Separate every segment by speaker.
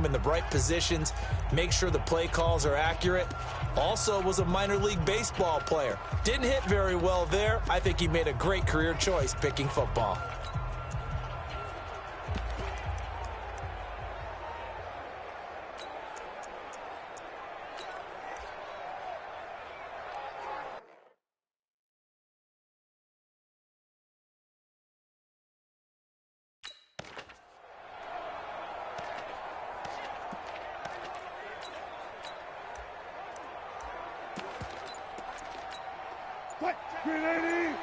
Speaker 1: team in the right positions, make sure the play calls are accurate. Also was a minor league baseball player. Didn't hit very well there. I think he made a great career choice picking football.
Speaker 2: What? 380.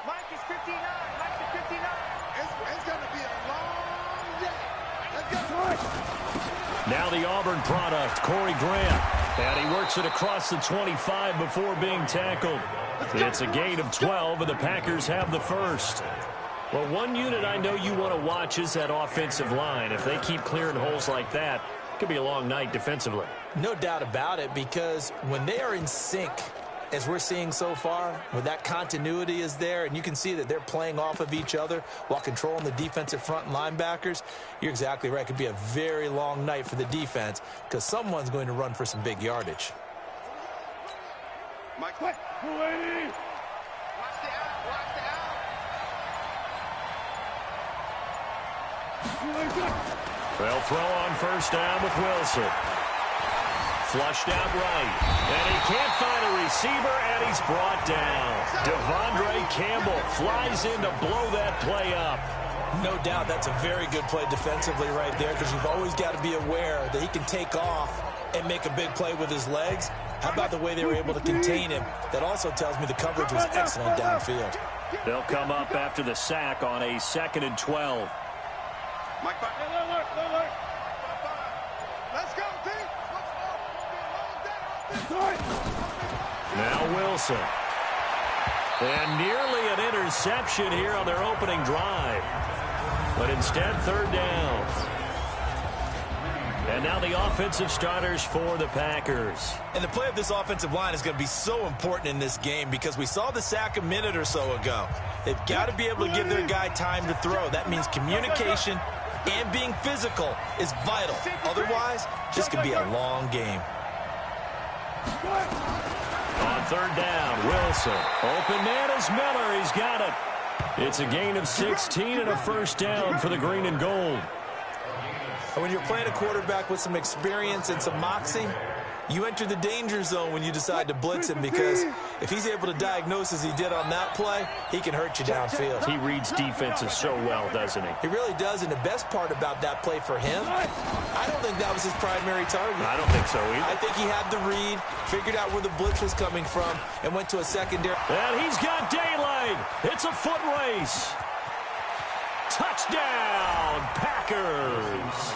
Speaker 3: Mike is 59. Mike is 59.
Speaker 2: It's going to be a long day. Let's go.
Speaker 4: Now the Auburn product, Corey Grant. And he works it across the 25 before being tackled. It's a gain of 12, and the Packers have the first. Well, one unit I know you want to watch is that offensive line. If they keep clearing holes like that, it could be a long night defensively.
Speaker 1: No doubt about it, because when they are in sync, as we're seeing so far, when that continuity is there, and you can see that they're playing off of each other while controlling the defensive front and linebackers, you're exactly right. It could be a very long night for the defense because someone's going to run for some big yardage.
Speaker 2: Mike, what? 280.
Speaker 3: Watch the out. Watch the out.
Speaker 4: They'll throw on first down with Wilson. Flushed out right. And he can't find a receiver, and he's brought down. Devondre Campbell flies in to blow that play up.
Speaker 1: No doubt that's a very good play defensively right there, because you've always got to be aware that he can take off and make a big play with his legs. How about the way they were able to contain him? That also tells me the coverage was excellent downfield.
Speaker 4: They'll come up after the sack on a 2nd and 12.
Speaker 2: Mike, let's go, team.
Speaker 4: Now Wilson. And nearly an interception here on their opening drive. But instead, 3rd down. And now the offensive starters for the Packers.
Speaker 1: And the play of this offensive line is going to be so important in this game because we saw the sack a minute or so ago. They've got to be able to give their guy time to throw. That means communication and being physical is vital. Otherwise, this could be a long game.
Speaker 4: On 3rd down, Wilson. Open man is Miller. He's got it. It's a gain of 16 and a first down for the green and gold.
Speaker 1: When you're playing a quarterback with some experience and some moxie, you enter the danger zone when you decide to blitz him, because if he's able to diagnose as he did on that play, he can hurt you downfield.
Speaker 4: He reads defenses so well, doesn't he?
Speaker 1: He really does, and the best part about that play for him, I don't think that was his primary target.
Speaker 4: I don't think so either.
Speaker 1: I think he had the read, figured out where the blitz was coming from, and went to a secondary.
Speaker 4: And he's got daylight. It's a foot race. Touchdown, Packers.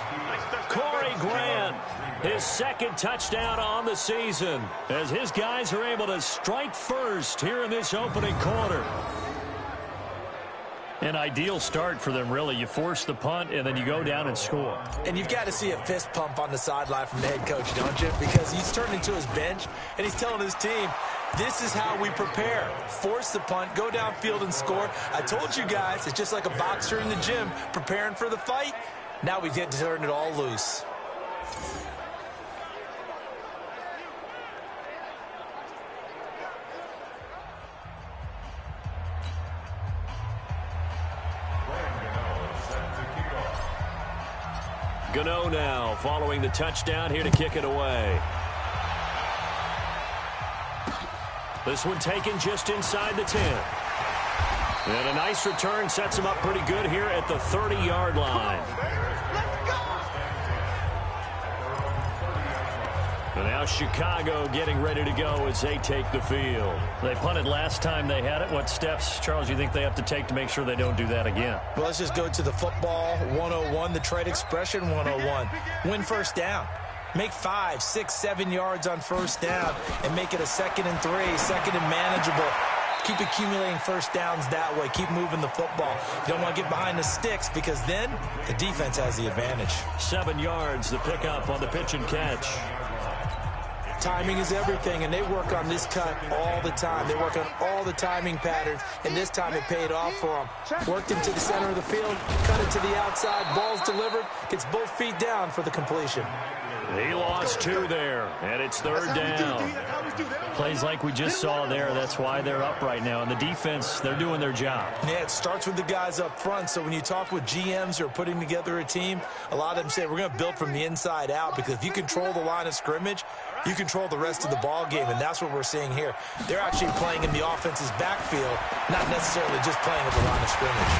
Speaker 4: Corey Grant, his 2nd touchdown on the season, as his guys are able to strike first here in this opening quarter. An ideal start for them, really. You force the punt, and then you go down and score.
Speaker 1: And you've got to see a fist pump on the sideline from the head coach, don't you? Because he's turned into his bench, and he's telling his team, this is how we prepare. Force the punt, go downfield and score. I told you guys, it's just like a boxer in the gym preparing for the fight. Now we get to turn it all loose.
Speaker 4: Gano now following the touchdown here to kick it away. This one taken just inside the 10. And a nice return sets him up pretty good here at the 30-yard line. And now Chicago getting ready to go as they take the field. They punted last time they had it. What steps, Charles, you think they have to take to make sure they don't do that again?
Speaker 1: Well, let's just go to the football 101, the trade expression 101. Win first down. Make 5, 6, 7 yards on first down and make it a 2nd and 3, 2nd and manageable. Keep accumulating first downs that way. Keep moving the football. You don't want to get behind the sticks because then the defense has the advantage.
Speaker 4: 7 yards, the pickup on the pitch and catch.
Speaker 1: Timing is everything, and they work on this cut all the time. They work on all the timing patterns, and this time it paid off for them. Worked into the center of the field, cut it to the outside, ball's delivered, gets both feet down for the completion.
Speaker 4: He lost 2 there, and it's 3rd down. Plays like we just saw there, that's why they're up right now. And the defense, they're doing their job.
Speaker 1: Yeah, it starts with the guys up front. So when you talk with GMs who are putting together a team, a lot of them say we're going to build from the inside out, because if you control the line of scrimmage, you control the rest of the ball game, and that's what we're seeing here. They're actually playing in the offense's backfield, not necessarily just playing at the line of scrimmage.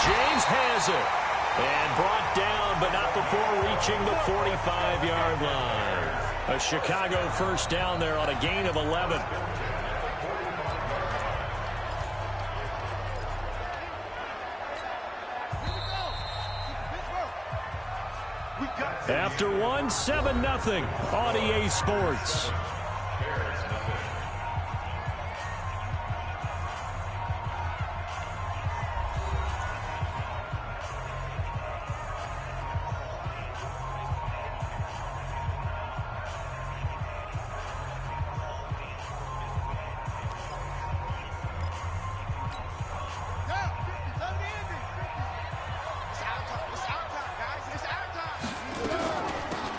Speaker 4: James has it. And brought down, but not before reaching the 45-yard line. A Chicago 1st down there on a gain of 11. After 1, 7-0 on EA Sports.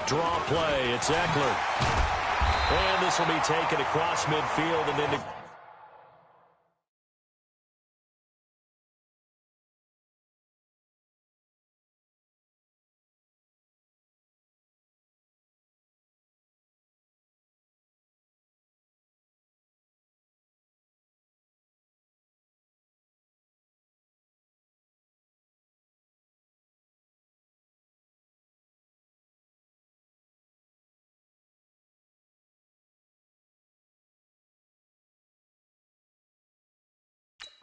Speaker 4: Draw play, it's Eckler. And this will be taken across midfield and into...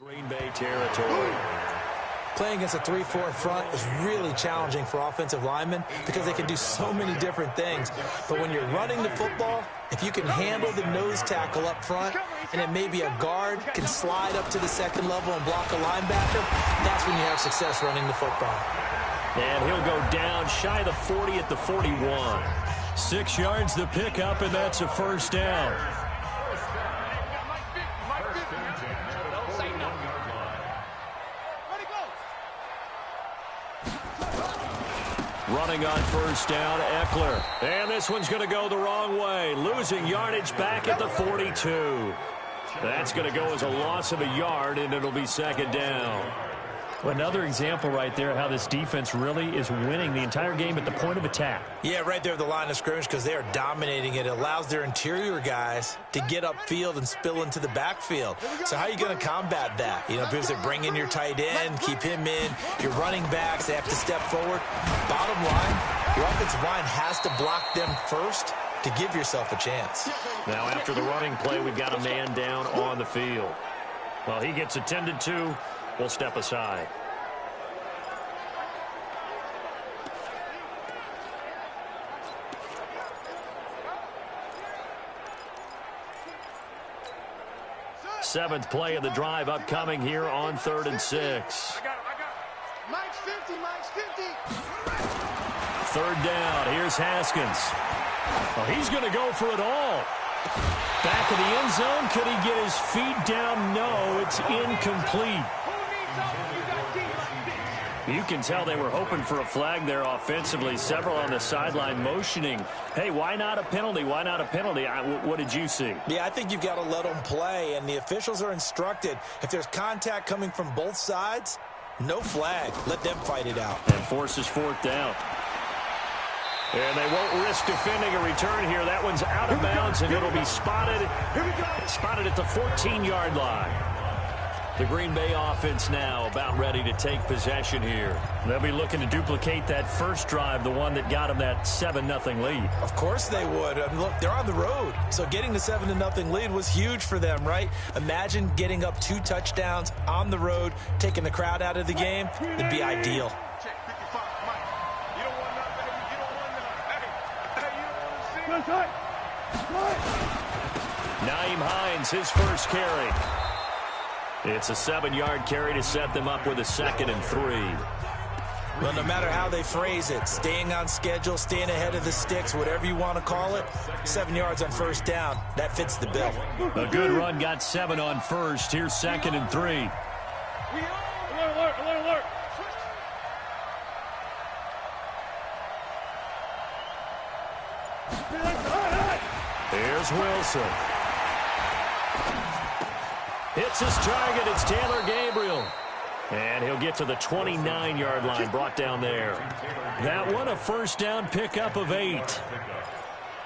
Speaker 4: Green Bay territory.
Speaker 1: Playing against a 3-4 front is really challenging for offensive linemen because they can do so many different things. But when you're running the football, if you can handle the nose tackle up front, and then maybe a guard can slide up to the second level and block a linebacker, that's when you have success running the football.
Speaker 4: And he'll go down shy of the 40 at the 41. 6 yards the pickup, and that's a 1st down. Running on 1st down, Eckler. And this one's going to go the wrong way. Losing yardage back at the 42. That's going to go as a loss of a yard, and it'll be 2nd down.
Speaker 5: Well, another example right there how this defense really is winning the entire game at the point of attack.
Speaker 1: Yeah, right there at the line of scrimmage, because they are dominating it. It allows their interior guys to get upfield and spill into the backfield. So how are you going to combat that? You know, because they bring in your tight end, keep him in. Your running backs, they have to step forward. Bottom line, your offensive line has to block them first to give yourself a chance.
Speaker 4: Now after the running play, we've got a man down on the field. Well, he gets attended to. We'll step aside. Seventh play of the drive upcoming here on 3rd and 6.
Speaker 2: Mike's 50, Mike's 50.
Speaker 4: 3rd down. Here's Haskins. Well, he's going to go for it all. Back of the end zone. Could he get his feet down? No, it's incomplete. You can tell they were hoping for a flag there offensively. Several on the sideline motioning. Hey, why not a penalty? Why not a penalty? What did you see?
Speaker 1: Yeah, I think you've got to let them play, and the officials are instructed. If there's contact coming from both sides, no flag. Let them fight it out.
Speaker 4: And forces 4th down. And they won't risk defending a return here. That one's out of bounds, and it'll be spotted. Spotted at the 14-yard line. The Green Bay offense now about ready to take possession here.
Speaker 5: They'll be looking to duplicate that first drive, the one that got them that 7-0 lead.
Speaker 1: Of course they would. I mean, look, they're on the road. So getting the 7-0 lead was huge for them, right? Imagine getting up 2 touchdowns on the road, taking the crowd out of the game. It'd be ideal.
Speaker 4: Nyheim Hines, his first carry. It's a 7-yard carry to set them up with a 2nd and 3.
Speaker 1: Well, no matter how they phrase it, staying on schedule, staying ahead of the sticks, whatever you want to call it, 7 yards on first down, that fits the bill.
Speaker 4: A good run got 7 on first. Here's 2nd and 3.
Speaker 2: Alert, alert, alert, alert.
Speaker 4: Here's Wilson. Hits his target. It's Taylor Gabriel. And he'll get to the 29-yard line, brought down there. That one, a first down pickup of 8.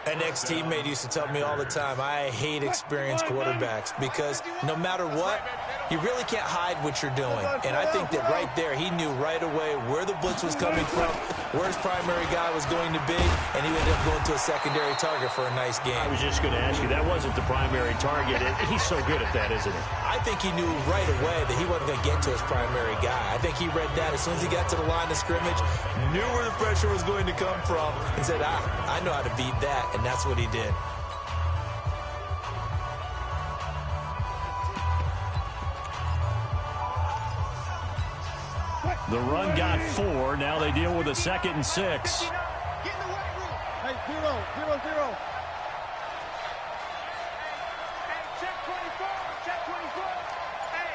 Speaker 1: An ex-teammate used to tell me all the time, I hate experienced quarterbacks because no matter what, you really can't hide what you're doing. And I think that right there, he knew right away where the blitz was coming from, where his primary guy was going to be, and he ended up going to a secondary target for a nice game.
Speaker 4: I was just going to ask you, that wasn't the primary target. He's so good at that, isn't he?
Speaker 1: I think he knew right away that he wasn't going to get to his primary guy. I think he read that as soon as he got to the line of scrimmage, knew where the pressure was going to come from, and said, I know how to beat that, and that's what he did.
Speaker 4: The run got 4. Now they deal with a 2nd and 6.
Speaker 3: Get in the weight room.
Speaker 2: Hey, 0, 0, 0.
Speaker 3: Hey, check 24. Check 24. Hey,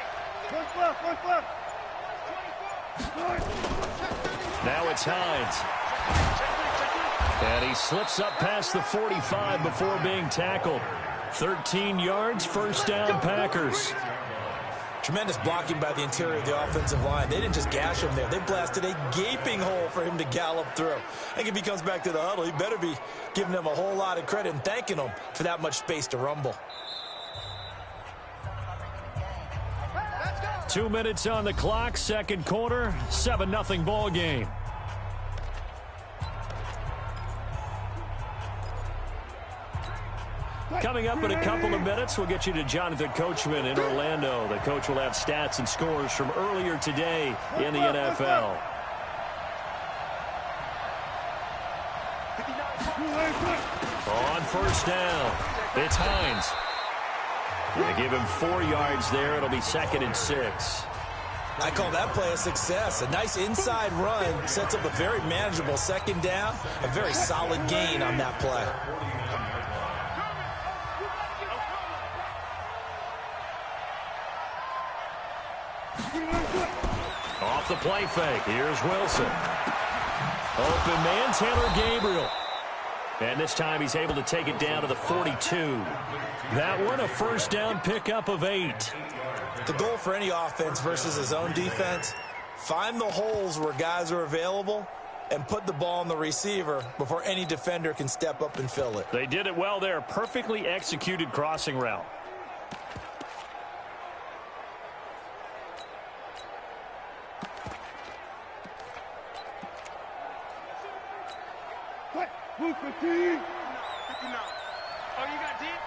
Speaker 2: Push left, push left.
Speaker 3: 24.
Speaker 4: Now it's Hines. And he slips up past the 45 before being tackled. 13 yards, first down, Packers.
Speaker 1: Tremendous blocking by the interior of the offensive line. They didn't just gash him there. They blasted a gaping hole for him to gallop through. I think if he comes back to the huddle, he better be giving them a whole lot of credit and thanking them for that much space to rumble.
Speaker 4: 2 minutes on the clock, second quarter, 7-0 ball game. Coming up in a couple of minutes, we'll get you to Jonathan Coachman in Orlando. The coach will have stats and scores from earlier today in the NFL. On first down, it's Hines. They give him 4 yards there. It'll be 2nd and 6.
Speaker 1: I call that play a success. A nice inside run sets up a very manageable second down. A very solid gain on that play.
Speaker 4: Off the play fake. Here's Wilson. Open man, Taylor Gabriel. And this time he's able to take it down to the 42. That one, a first down pickup of 8.
Speaker 1: The goal for any offense versus his own defense, find the holes where guys are available and put the ball on the receiver before any defender can step up and fill it.
Speaker 4: They did it well there. Perfectly executed crossing route.
Speaker 2: Move 15.
Speaker 3: 59. Oh, you got deep?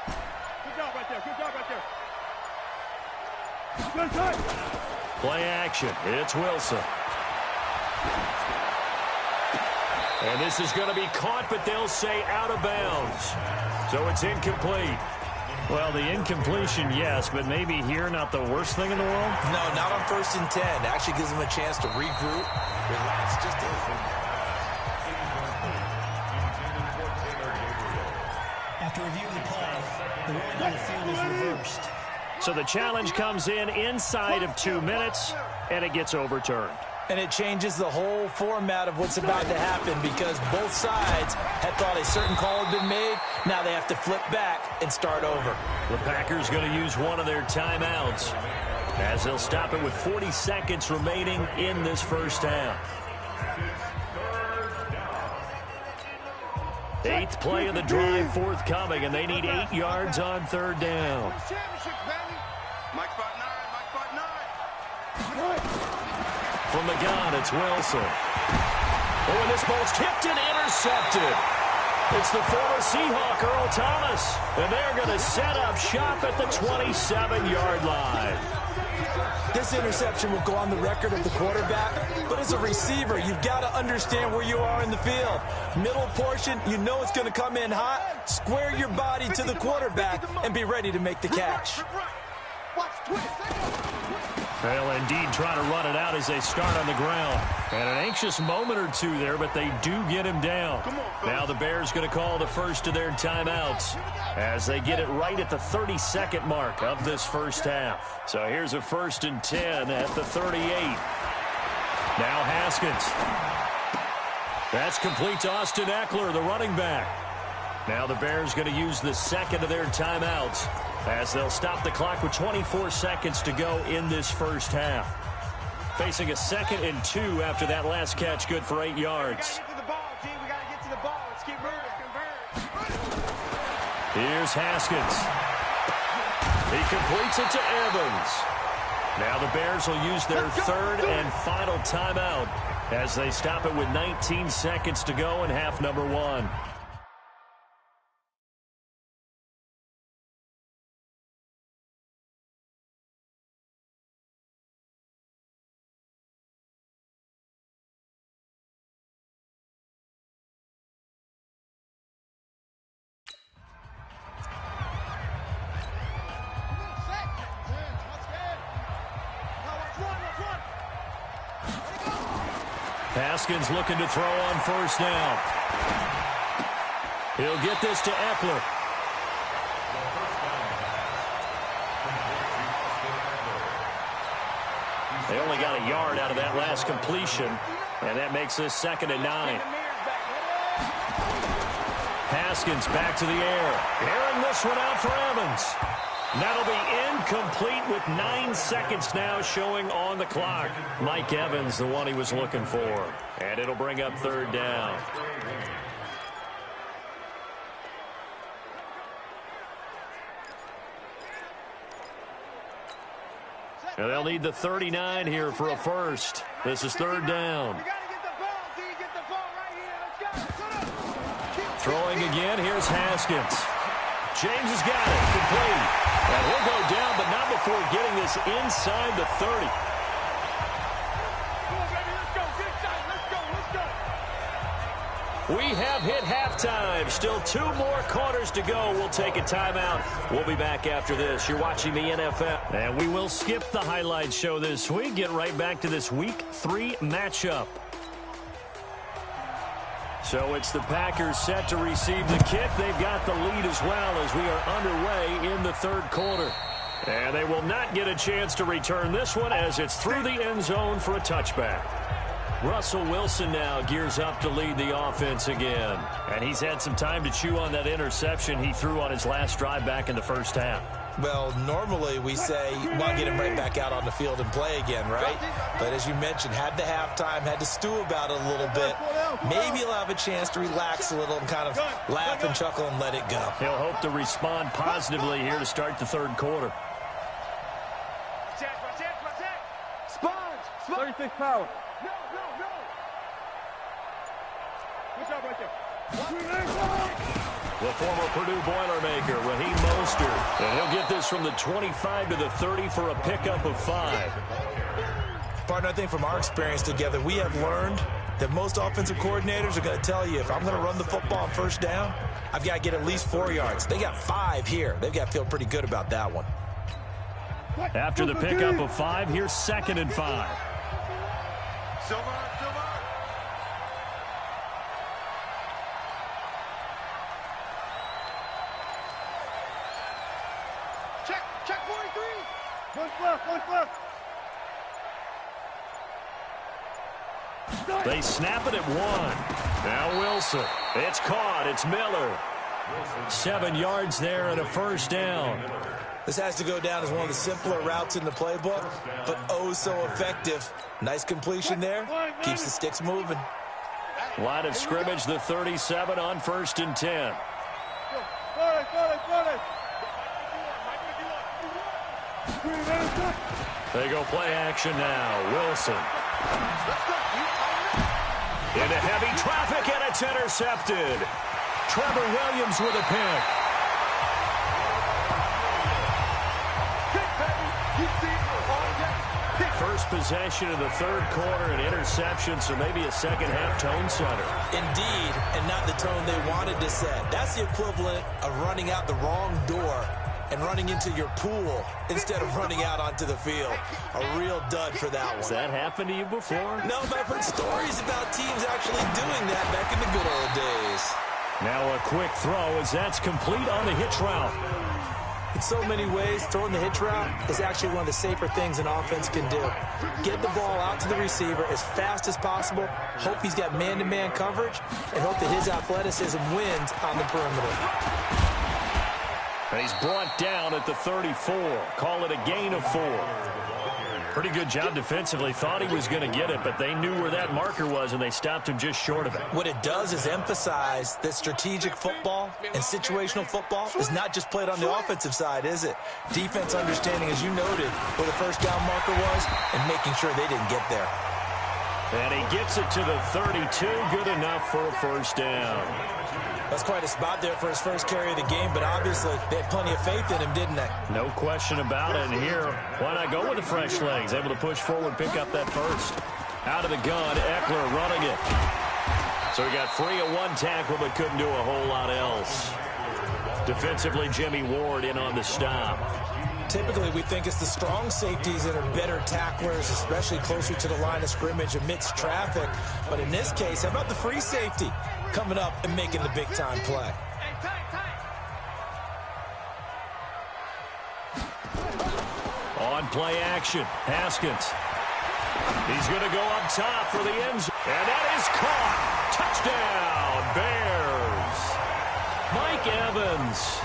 Speaker 2: Good job right there. Good job right there. Good time.
Speaker 4: Play action. It's Wilson. And this is going to be caught, but they'll say out of bounds. So it's incomplete. Well, the incompletion, yes, but maybe here not the worst thing in the world?
Speaker 1: No, not on 1st and 10. Actually gives them a chance to regroup, relax just a little.
Speaker 6: After review of the play, the ruling on the field is reversed.
Speaker 4: So the challenge comes in inside of 2 minutes, and it gets overturned.
Speaker 1: And it changes the whole format of what's about to happen because both sides had thought a certain call had been made. Now they have to flip back and start over.
Speaker 4: The Packers going to use one of their timeouts as they'll stop it with 40 seconds remaining in this first half. 8th play of the drive forthcoming, and they need 8 yards on 3rd down.
Speaker 3: Mike spot 9. Mike spot 9.
Speaker 4: From the gun, it's Wilson. Oh, and this ball's tipped and intercepted. It's the former Seahawk, Earl Thomas. And they're going to set up shop at the 27-yard line.
Speaker 1: This interception will go on the record of the quarterback, but as a receiver, you've got to understand where you are in the field. Middle portion, you know it's going to come in hot. Square your body to the quarterback and be ready to make the catch.
Speaker 5: They'll indeed try to run it out as they start on the ground. And an anxious moment or two there, but they do get him down. Now the Bears going to call the first of their timeouts as they get it right at the 30-second mark of this first half. So here's a 1st and 10 at the 38. Now Haskins. That's complete to Austin Eckler, the running back. Now the Bears going to use the second of their timeouts as they'll stop the clock with 24 seconds to go in this first half. Facing a 2nd and 2 after that last catch, good for 8 yards.
Speaker 3: We gotta get to the ball. Let's keep moving.
Speaker 5: Here's Haskins. He completes it to Evans. Now the Bears will use their 3rd and final timeout as they stop it with 19 seconds to go in half number 1. Haskins looking to throw on 1st down. He'll get this to Eckler. They only got a yard out of that last completion, and that makes this 2nd and 9. Haskins back to the air. Airing this one out for Evans. That'll be incomplete with 9 seconds now showing on the clock. Mike Evans, the one he was looking for. And it'll bring up 3rd down. And they'll need the 39 here for a first. This is 3rd down. Throwing again, here's Haskins. James has got it, complete. And he'll go down, but not before getting this inside the 30. We have hit halftime. Still 2 more quarters to go. We'll take a timeout. We'll be back after this. You're watching the NFL. And we will skip the highlight show this week. Get right back to this Week 3 matchup. So it's the Packers set to receive the kick. They've got the lead as well as we are underway in the 3rd quarter. And they will not get a chance to return this one as it's through the end zone for a touchback. Russell Wilson now gears up to lead the offense again. And he's had some time to chew on that interception he threw on his last drive back in the first half.
Speaker 1: Well, normally we say, well, get him right back out on the field and play again, right? But as you mentioned, had the halftime, had to stew about it a little bit. Maybe he'll have a chance to relax a little and kind of laugh and chuckle and let it go.
Speaker 5: He'll hope to respond positively here to start the 3rd quarter.
Speaker 3: Sponge! 36 power. No. Good job right there.
Speaker 5: The former Purdue Boilermaker, Raheem Mostert. And he'll get this from the 25 to the 30 for a pickup of 5.
Speaker 1: Partner, I think from our experience together, we have learned that most offensive coordinators are going to tell you, if I'm going to run the football on 1st down, I've got to get at least 4 yards. They got 5 here. They've got to feel pretty good about that one.
Speaker 5: After the pickup of 5, here's 2nd and 5.
Speaker 3: Silver. Check 43. Push left.
Speaker 5: They snap it at 1. Now Wilson. It's caught. It's Miller. 7 yards there and a 1st down.
Speaker 1: This has to go down as one of the simpler routes in the playbook, but oh so effective. Nice completion there. Keeps the sticks moving.
Speaker 5: Line of scrimmage, the 37 on 1st and 10. They go play action now. Wilson. Into heavy traffic, and it's intercepted. Trevor Williams with a pick. First possession of the 3rd quarter, an interception, so maybe a second-half tone setter.
Speaker 1: Indeed, and not the tone they wanted to set. That's the equivalent of running out the wrong door and running into your pool instead of running out onto the field. A real dud for that one.
Speaker 4: Has that happened to you before?
Speaker 1: No, but I've heard stories about teams actually doing that back in the good old days.
Speaker 4: Now a quick throw as that's complete on the hitch route.
Speaker 1: In so many ways, throwing the hitch route is actually one of the safer things an offense can do. Get the ball out to the receiver as fast as possible, hope he's got man-to-man coverage, and hope that his athleticism wins on the perimeter.
Speaker 4: And he's brought down at the 34. Call it a gain of 4. Pretty good job defensively. Thought he was going to get it, but they knew where that marker was, and they stopped him just short of it.
Speaker 1: What it does is emphasize that strategic football and situational football is not just played on the offensive side, is it? Defense understanding, as you noted, where the first down marker was and making sure they didn't get there.
Speaker 4: And he gets it to the 32. Good enough for a first down.
Speaker 1: That's quite a spot there for his first carry of the game, but obviously they had plenty of faith in him, didn't they?
Speaker 4: No question about it. And here, why not go with the fresh legs? Able to push forward, pick up that first. Out of the gun, Eckler running it. So he got free of one tackle, but couldn't do a whole lot else. Defensively, Jimmy Ward in on the stop.
Speaker 1: Typically, we think it's the strong safeties that are better tacklers, especially closer to the line of scrimmage amidst traffic. But in this case, how about the free safety coming up and making the big-time play?
Speaker 4: On play action, Haskins. He's going to go up top for the end zone. And that is caught. Touchdown, Bears. Mike Evans.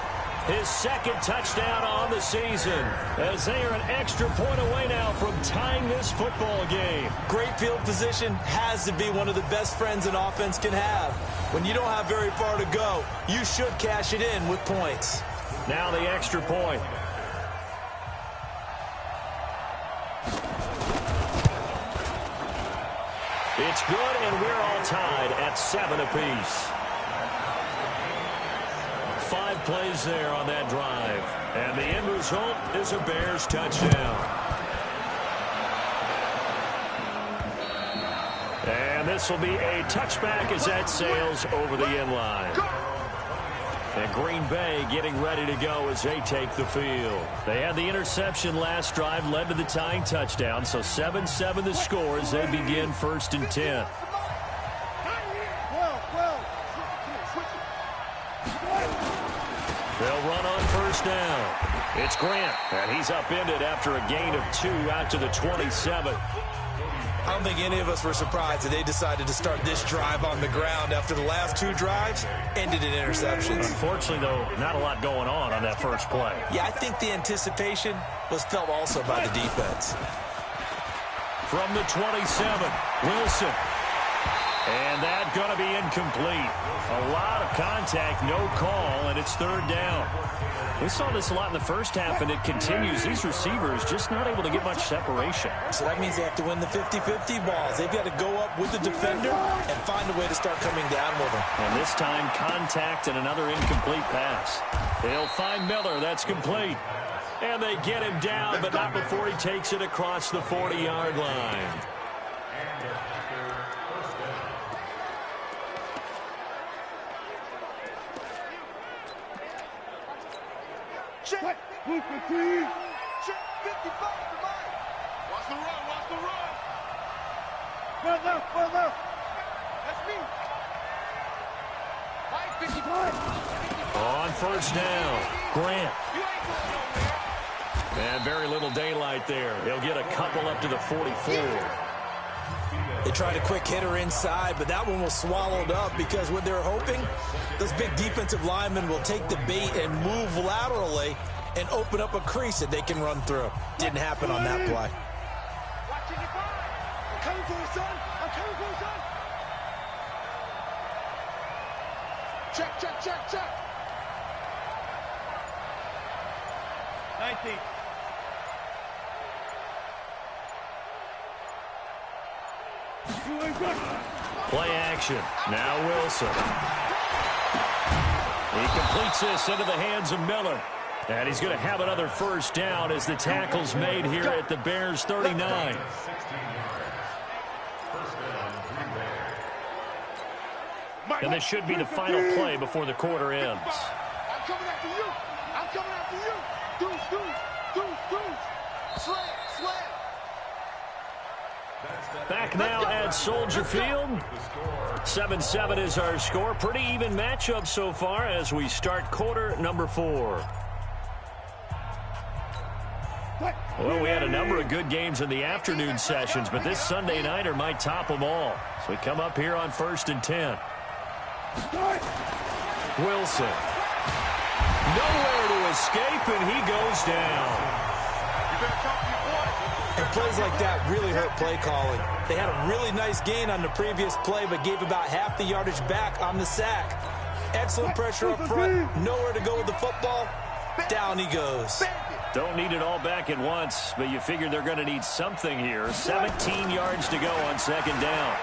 Speaker 4: His second touchdown on the season, as they are an extra point away now from tying this football game.
Speaker 1: Great field position has to be one of the best friends an offense can have. When you don't have very far to go, you should cash it in with points.
Speaker 4: Now the extra point. It's good, and we're all tied at 7 apiece. 5 plays there on that drive. And the end result is a Bears touchdown. And this will be a touchback as that sails over the end line. And Green Bay getting ready to go as they take the field. They had the interception last drive, led to the tying touchdown. So 7-7 the score as they begin 1st and 10. They'll run on first down. It's Grant, and he's upended after a gain of 2 out to the 27.
Speaker 1: I don't think any of us were surprised that they decided to start this drive on the ground after the last 2 drives ended in interceptions.
Speaker 4: Unfortunately, though, not a lot going on that first play.
Speaker 1: Yeah, I think the anticipation was felt also by the defense.
Speaker 4: From the 27, Wilson. And that's going to be incomplete. A lot of contact, no call, and it's 3rd down. We saw this a lot in the first half, and it continues. These receivers just not able to get much separation.
Speaker 1: So that means they have to win the 50-50 balls. They've got to go up with the defender and find a way to start coming down with them.
Speaker 4: And this time, contact and another incomplete pass. They'll find Miller. That's complete. And they get him down, but not before he takes it across the 40-yard line.
Speaker 2: Check. Check. 55 to mine. Watch the run. Watch the run. Run left. Run left. That's me. Mike, 55.
Speaker 4: On first down, Grant. And very little daylight there. He'll get a couple up to the 44.
Speaker 1: They tried a quick hitter inside, but that one was swallowed up because what they're hoping, those big defensive linemen will take the bait and move laterally and open up a crease that they can run through. Didn't happen on that play.
Speaker 2: I'm coming for you, son. I'm coming for you, son. Check, check, check, check. 19.
Speaker 4: Play action. Now Wilson. He completes this into the hands of Miller. And he's going to have another first down as the tackle's made here at the Bears 39. And this should be the final play before the quarter ends.
Speaker 2: I'm coming after you. I'm coming after you.
Speaker 4: Back now at Soldier Field. 7-7 is our score. Pretty even matchup so far as we start quarter number 4. Well, we had a number of good games in the afternoon sessions, but this Sunday nighter might top them all. So we come up here on 1st and 10. Wilson. Nowhere to escape, and he goes down.
Speaker 1: And plays like that really hurt play calling. They had a really nice gain on the previous play, but gave about half the yardage back on the sack. Excellent pressure up front. Nowhere to go with the football. Down he goes.
Speaker 4: Don't need it all back at once, but you figure they're going to need something here. 17 yards to go on 2nd down.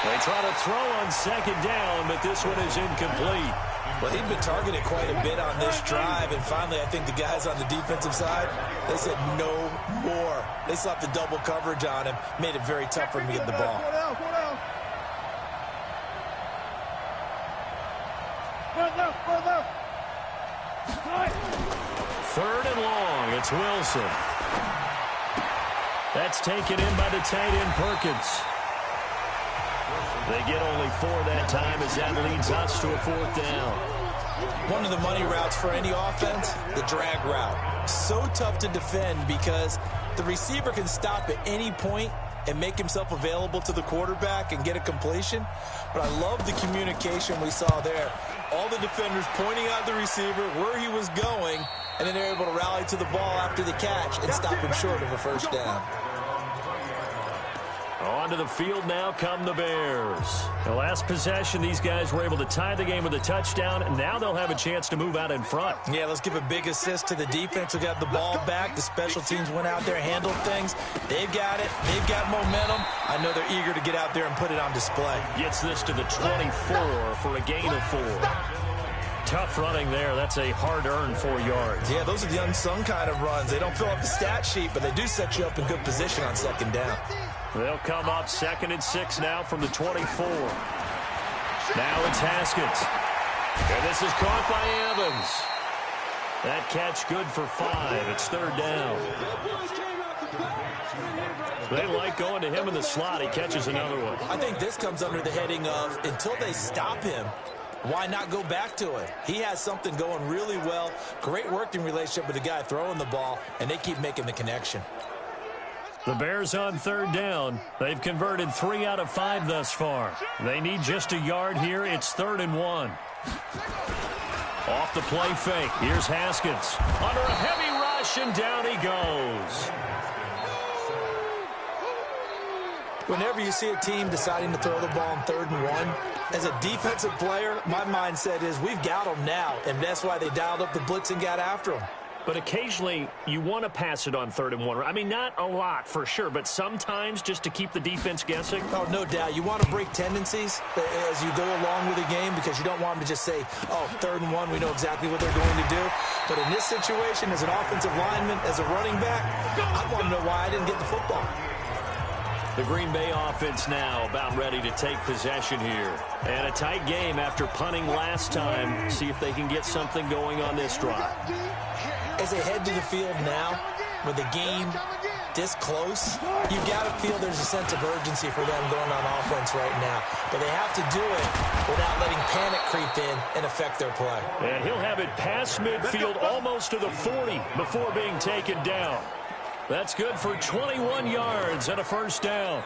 Speaker 4: They try to throw on 2nd down, but this one is incomplete.
Speaker 1: Well, he'd been targeted quite a bit on this drive, and finally I think the guys on the defensive side, they said no more. They slapped the double coverage on him, made it very tough for him to get the ball.
Speaker 4: Third and long, it's Wilson. That's taken in by the tight end Perkins. They get only 4 that time as that leads us to a 4th down.
Speaker 1: One of the money routes for any offense, the drag route. So tough to defend because the receiver can stop at any point and make himself available to the quarterback and get a completion. But I love the communication we saw there. All the defenders pointing out the receiver, where he was going, and then they're able to rally to the ball after the catch and stop him short of a 1st down.
Speaker 4: Onto the field now come the Bears. The last possession, these guys were able to tie the game with a touchdown, and now they'll have a chance to move out in front.
Speaker 1: Yeah, let's give a big assist to the defense who got the ball back. The special teams went out there, handled things. They've got it. They've got momentum. I know they're eager to get out there and put it on display.
Speaker 4: Gets this to the 24 for a gain of 4. Tough running there. That's a hard-earned 4 yards.
Speaker 1: Yeah, those are the unsung kind of runs. They don't fill up the stat sheet, but they do set you up in good position on 2nd down.
Speaker 4: They'll come up 2nd and 6 now from the 24. Now it's Haskins. And this is caught by Evans. That catch good for 5. It's 3rd down. They like going to him in the slot. He catches another one.
Speaker 1: I think this comes under the heading of until they stop him, why not go back to it? He has something going really well. Great working relationship with the guy throwing the ball, and they keep making the connection.
Speaker 4: The Bears on 3rd down. They've converted 3 out of 5 thus far. They need just a yard here. It's 3rd and 1. Off the play fake. Here's Haskins. Under a heavy rush, and down he goes.
Speaker 1: Whenever you see a team deciding to throw the ball on 3rd and 1, as a defensive player, my mindset is we've got them now, and that's why they dialed up the blitz and got after them.
Speaker 4: But occasionally, you want to pass it on 3rd and 1. I mean, not a lot for sure, but sometimes just to keep the defense guessing.
Speaker 1: Oh, no doubt. You want to break tendencies as you go along with the game because you don't want them to just say, oh, 3rd and 1, we know exactly what they're going to do. But in this situation, as an offensive lineman, as a running back, I want to know why I didn't get the football.
Speaker 4: The Green Bay offense now about ready to take possession here. And a tight game after punting last time. See if they can get something going on this drive.
Speaker 1: As they head to the field now, with the game this close, you've got to feel there's a sense of urgency for them going on offense right now. But they have to do it without letting panic creep in and affect their play.
Speaker 4: And he'll have it past midfield almost to the 40 before being taken down. That's good for 21 yards and a 1st down.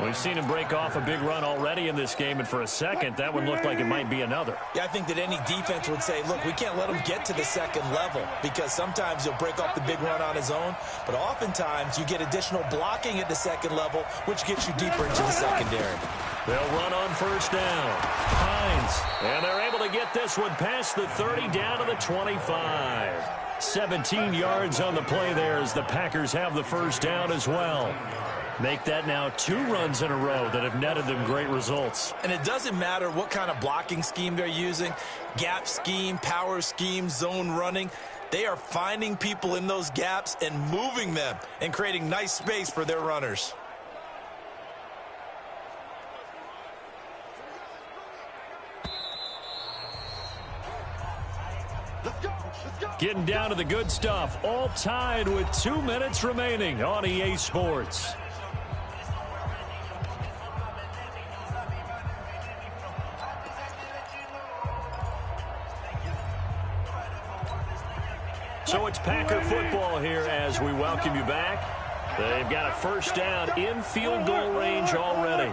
Speaker 4: We've seen him break off a big run already in this game, and for a second, that one looked like it might be another.
Speaker 1: Yeah, I think that any defense would say, look, we can't let him get to the 2nd level because sometimes he'll break off the big run on his own, but oftentimes you get additional blocking at the 2nd level, which gets you deeper into the secondary.
Speaker 4: They'll run on 1st down. Hines, and they're able to get this one past the 30 down to the 25. 17 yards on the play there as the Packers have the 1st down as well. Make that now 2 runs in a row that have netted them great results.
Speaker 1: And it doesn't matter what kind of blocking scheme they're using, gap scheme, power scheme, zone running. They are finding people in those gaps and moving them and creating nice space for their runners.
Speaker 4: Getting down to the good stuff. All tied with 2 minutes remaining on EA Sports. So it's Packer football here as we welcome you back. They've got a first down in field goal range already.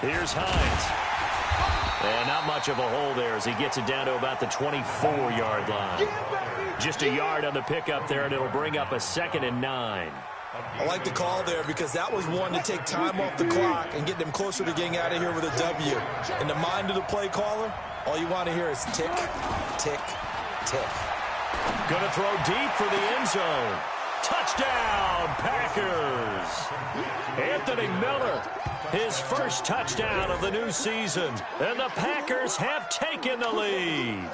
Speaker 4: Here's Hines. And not much of a hole there as he gets it down to about the 24-yard line. Just a yard on the pickup there, and it'll bring up a 2nd and 9.
Speaker 1: I like the call there because that was one to take time off the clock and get them closer to getting out of here with a W. In the mind of the play caller, all you want to hear is tick, tick, tick.
Speaker 4: Gonna throw deep for the end zone. Touchdown, Packers! Anthony Miller, his first touchdown of the new season. And the Packers have taken the lead.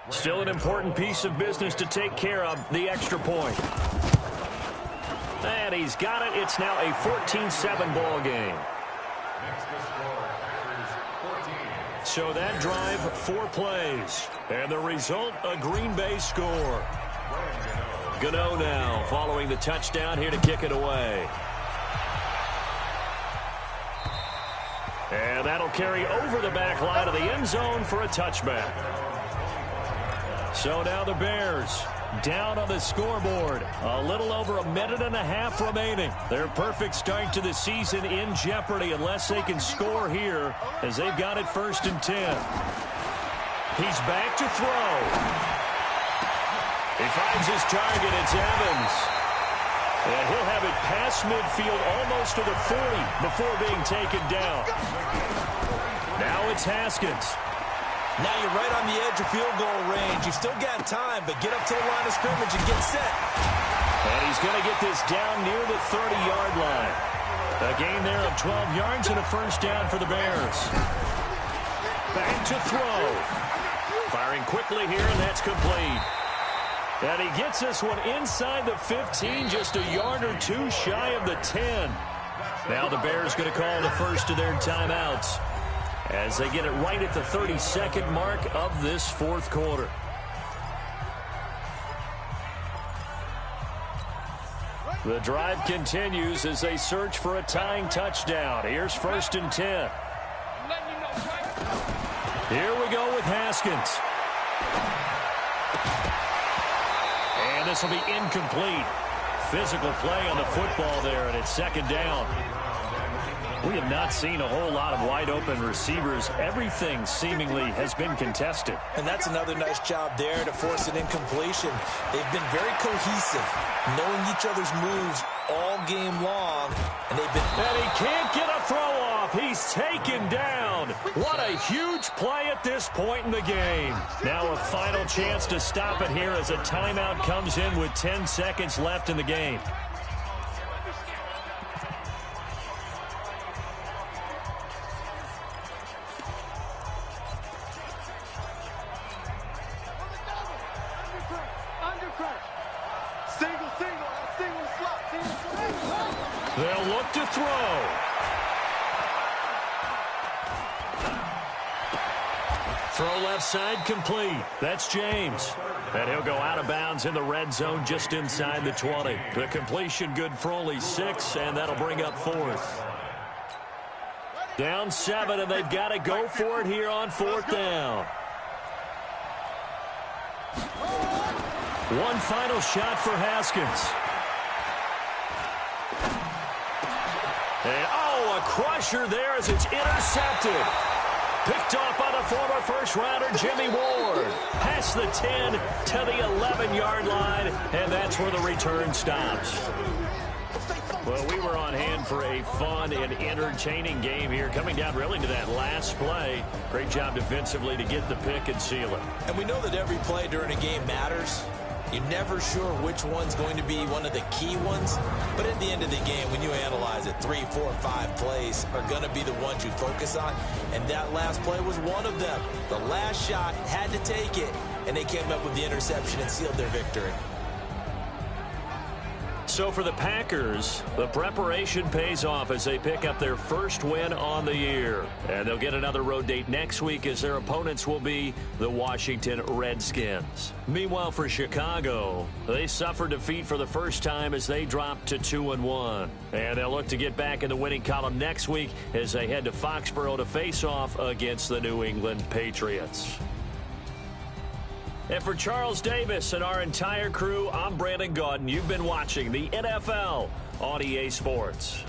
Speaker 4: Still an important piece of business to take care of, the extra point. And he's got it. It's now a 14-7 ball game. So that drive, 4 plays. And the result, a Green Bay score. Gano now following the touchdown here to kick it away. And that'll carry over the back line of the end zone for a touchback. So now the Bears down on the scoreboard. A little over 1.5 minutes remaining. Their perfect start to the season in jeopardy unless they can score here as they've got it 1st and 10. He's back to throw. He finds his target. It's Evans. And he'll have it past midfield almost to the 40 before being taken down. Now it's Haskins.
Speaker 1: Now you're right on the edge of field goal range. You've still got time, but get up to the line of scrimmage and get set.
Speaker 4: And he's going to get this down near the 30-yard line. A gain there of 12 yards and a first down for the Bears. Back to throw. Firing quickly here, and that's complete. And he gets this one inside the 15, just a yard or 2 shy of the 10. Now the Bears going to call the first of their timeouts as they get it right at the 32nd mark of this 4th quarter. The drive continues as they search for a tying touchdown. Here's 1st and 10. Here we go with Haskins. And this will be incomplete. Physical play on the football there, and it's 2nd down. We have not seen a whole lot of wide-open receivers. Everything seemingly has been contested.
Speaker 1: And that's another nice job there to force an incompletion. They've been very cohesive, knowing each other's moves all game long. And they've been...
Speaker 4: And he can't get a throw off. He's taken down. What a huge play at this point in the game. Now a final chance to stop it here as a timeout comes in with 10 seconds left in the game. They'll look to throw. Throw left side complete. That's James. And he'll go out of bounds in the red zone just inside the 20. The completion good for only 6, and that'll bring up 4th. Down 7, and they've got to go for it here on 4th down. One final shot for Haskins. And, a crusher there as it's intercepted. Picked off by the former first-rounder Jimmy Ward. Past the 10 to the 11-yard line, and that's where the return stops. Well, we were on hand for a fun and entertaining game here, coming down really to that last play. Great job defensively to get the pick and seal it.
Speaker 1: And we know that every play during a game matters. You're never sure which one's going to be one of the key ones. But at the end of the game, when you analyze it, 3, 4, 5 plays are going to be the ones you focus on. And that last play was one of them. The last shot, had to take it. and they came up with the interception and sealed their victory.
Speaker 4: So for the Packers, the preparation pays off as they pick up their first win on the year. And they'll get another road date next week as their opponents will be the Washington Redskins. Meanwhile, for Chicago, they suffered defeat for the first time as they dropped to 2-1. And they'll look to get back in the winning column next week as they head to Foxborough to face off against the New England Patriots. And for Charles Davis and our entire crew, I'm Brandon Gaudin. You've been watching the NFL on EA Sports.